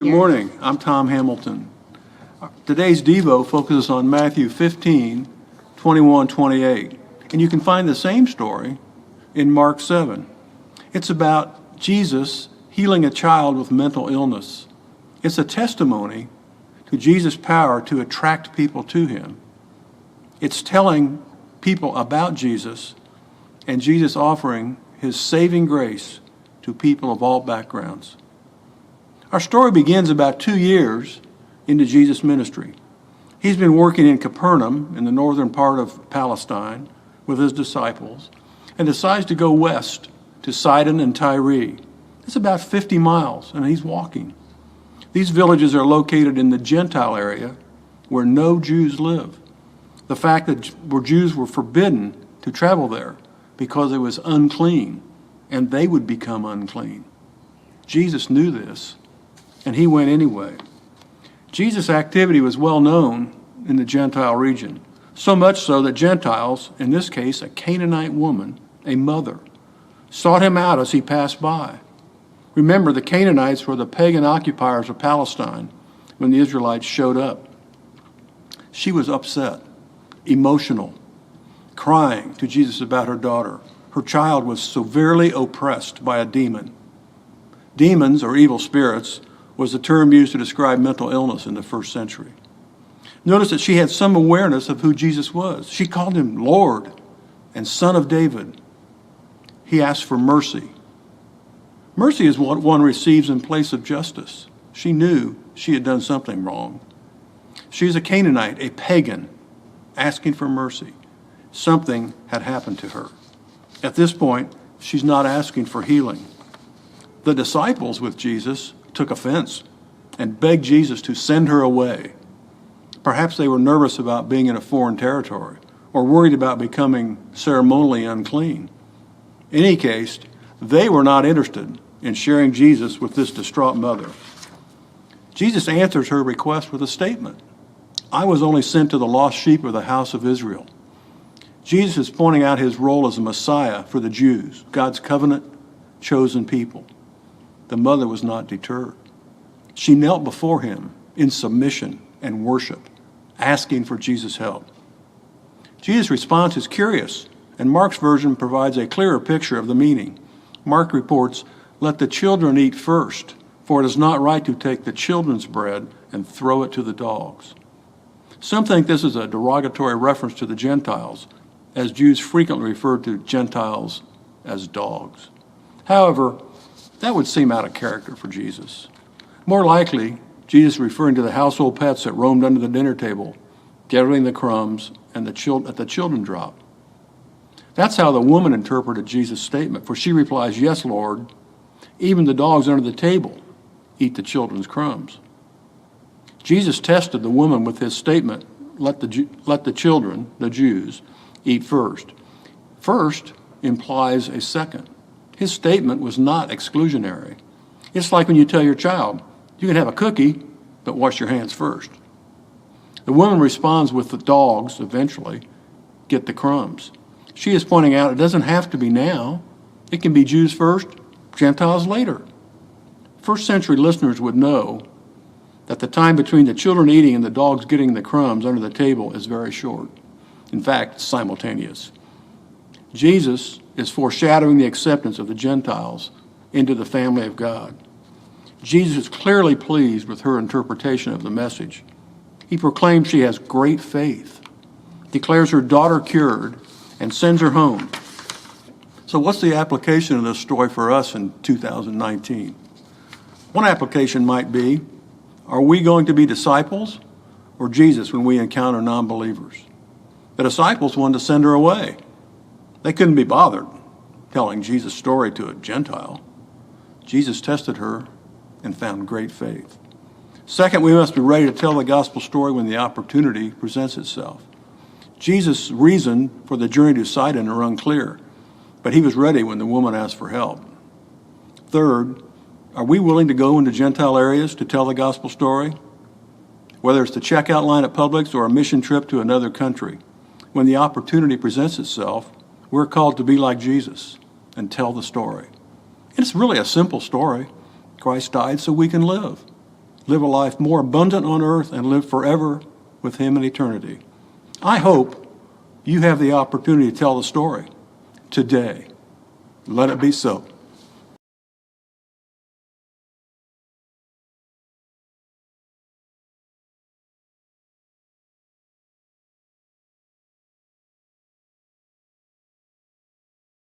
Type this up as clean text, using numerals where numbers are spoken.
Good morning. I'm Tom Hamilton. Today's Devo focuses on Matthew 15, 21, 28. And you can find the same story in Mark 7. It's about Jesus healing a child with mental illness. It's a testimony to Jesus' power to attract people to him. It's telling people about Jesus and Jesus offering his saving grace to people of all backgrounds. Our story begins about 2 years into Jesus' ministry. He's been working in Capernaum in the northern part of Palestine with his disciples and decides to go west to Sidon and Tyre. It's about 50 miles, and he's walking. These villages are located in the Gentile area where no Jews live. The fact that Jews were forbidden to travel there because it was unclean, and they would become unclean. Jesus knew this, and he went anyway. Jesus' activity was well known in the Gentile region, so much so that Gentiles, in this case a Canaanite woman, a mother, sought him out as he passed by. Remember, the Canaanites were the pagan occupiers of Palestine when the Israelites showed up. She was upset, emotional, crying to Jesus about her daughter. Her child was severely oppressed by a demon. Demons, or evil spirits, was the term used to describe mental illness in the first century. Notice that she had some awareness of who Jesus was. She called him Lord and Son of David. He asked for mercy. Mercy is what one receives in place of justice. She knew she had done something wrong. She's a Canaanite, a pagan, asking for mercy. Something had happened to her. At this point, she's not asking for healing. The disciples with Jesus took offense and begged Jesus to send her away. Perhaps they were nervous about being in a foreign territory or worried about becoming ceremonially unclean. In any case, they were not interested in sharing Jesus with this distraught mother. Jesus answers her request with a statement. I was only sent to the lost sheep of the house of Israel. Jesus is pointing out his role as a Messiah for the Jews, God's covenant chosen people. The mother was not deterred. She knelt before him in submission and worship, asking for Jesus' help. Jesus' response is curious, and Mark's version provides a clearer picture of the meaning. Mark reports, let the children eat first, for it is not right to take the children's bread and throw it to the dogs. Some think this is a derogatory reference to the Gentiles, as Jews frequently referred to Gentiles as dogs. However, that would seem out of character for Jesus. More likely, Jesus referring to the household pets that roamed under the dinner table, gathering the crumbs and the children dropped. That's how the woman interpreted Jesus' statement, for she replies, yes, Lord, even the dogs under the table eat the children's crumbs. Jesus tested the woman with his statement, let the children, the Jews, eat first. First implies a second. His statement was not exclusionary. It's like when you tell your child, you can have a cookie, but wash your hands first. The woman responds with the dogs, eventually, get the crumbs. She is pointing out it doesn't have to be now. It can be Jews first, Gentiles later. First century listeners would know that the time between the children eating and the dogs getting the crumbs under the table is very short. In fact, simultaneous. Jesus is foreshadowing the acceptance of the Gentiles into the family of God. Jesus is clearly pleased with her interpretation of the message. He proclaims she has great faith, declares her daughter cured, and sends her home. So what's the application of this story for us in 2019? One application might be, are we going to be disciples or Jesus when we encounter non-believers? The disciples wanted to send her away. They couldn't be bothered telling Jesus' story to a Gentile. Jesus tested her and found great faith. Second, we must be ready to tell the gospel story when the opportunity presents itself. Jesus' reason for the journey to Sidon are unclear, but he was ready when the woman asked for help. Third, are we willing to go into Gentile areas to tell the gospel story? Whether it's the checkout line at Publix or a mission trip to another country, when the opportunity presents itself, we're called to be like Jesus and tell the story. It's really a simple story. Christ died so we can live. live a life more abundant on earth, and live forever with him in eternity. I hope you have the opportunity to tell the story today. Let it be so.